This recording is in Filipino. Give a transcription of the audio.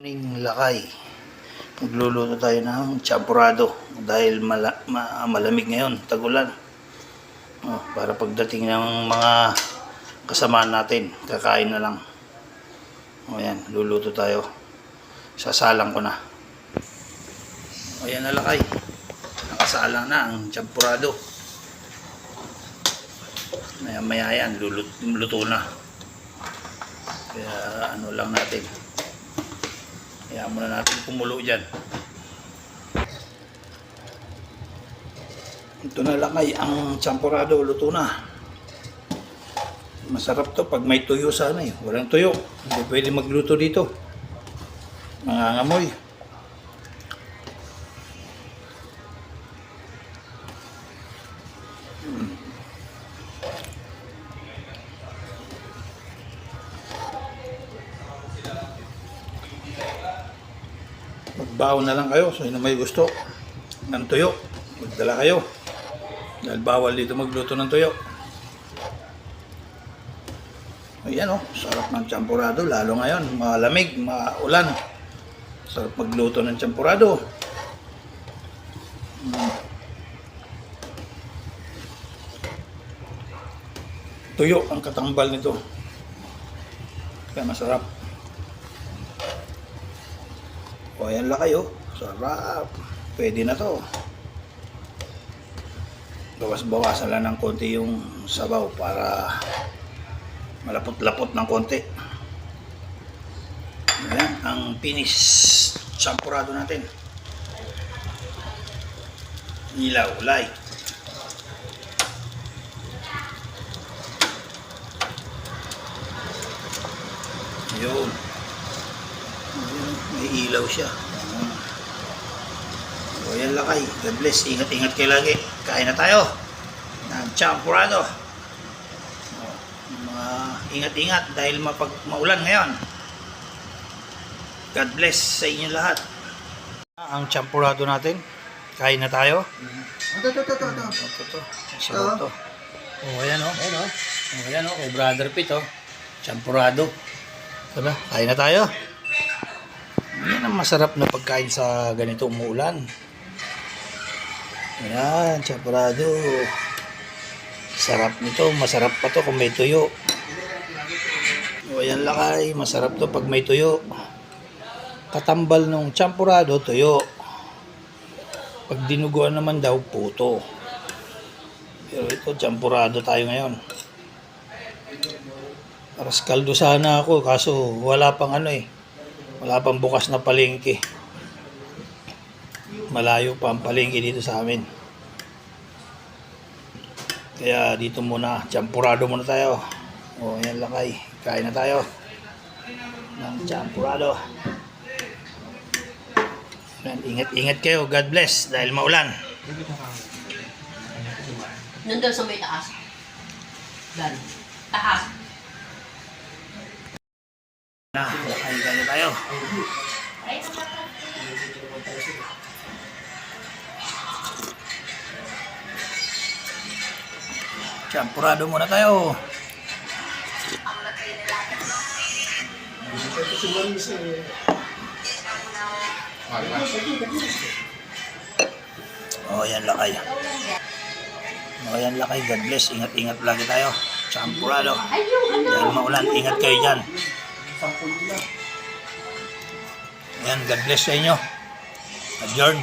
Ning lakay. Magluluto tayo ng champurado dahil malamig ngayon, tagulan. Para pagdating ng mga kasama natin, kakain na lang. Ayan, luluto tayo. Sasalang ko na. Ayan na lakay. Nakasalang na ang champurado. Maya yan, luto na. Kaya ano lang natin. Kaya muna natin kumulo dyan. Ito na lakay, ang champurado, luto na. Masarap to pag may tuyo sana eh. Walang tuyo, hindi pwede magluto dito. Mangangamoy. Magbaon na lang kayo, so yun may gusto ng tuyo, magdala kayo. Dahil bawal dito magluto ng tuyo. Ayan sarap ng champurado, lalo ngayon, malamig, maulan. Sarap magluto ng champurado. Tuyo ang katambal nito. Kaya masarap. O ayan lang kayo, sarap. Pwede na to. Bawas-bawasan lang ng konti yung sabaw para malapot-lapot ng konti. Ayan, ang finish champurado natin. Ilaw, light. Yun. May ilaw siya. O yan lakay. God bless. Ingat-ingat kayo lagi. Kain na tayo ng champurado. Ingat-ingat dahil maulan ngayon. God bless sa inyo lahat. Ang champurado natin. Kain na tayo. Ito. Sarap to. O ayan ayan kay Brother Pete champurado. Diba? Kain na tayo. Yan ang masarap na pagkain sa ganito umuulan. Ayan, champurado. Sarap nito. Masarap pa to kung may tuyo. O ayan lakay. Masarap to pag may tuyo. Katambal ng champurado, tuyo. Pag dinuguan naman daw, puto. Pero ito, champurado tayo ngayon. Paras kaldo sana ako, kaso wala pang wala pang bukas na palengke. Malayo pa ang palengke dito sa amin. Kaya dito muna, champurado muna tayo. O, yan lakay. Kain na tayo ng champurado. Ingat-ingat kayo. God bless dahil maulan. Nandun sa may taas. Dan. Taas. Kain tayo. Champurado muna tayo. O yan lakay. God bless. Ingat-ingat lagi tayo. Champurado. Dahil maulan, ingat kayo dyan. Ayan, God bless sa inyo. Adjourn.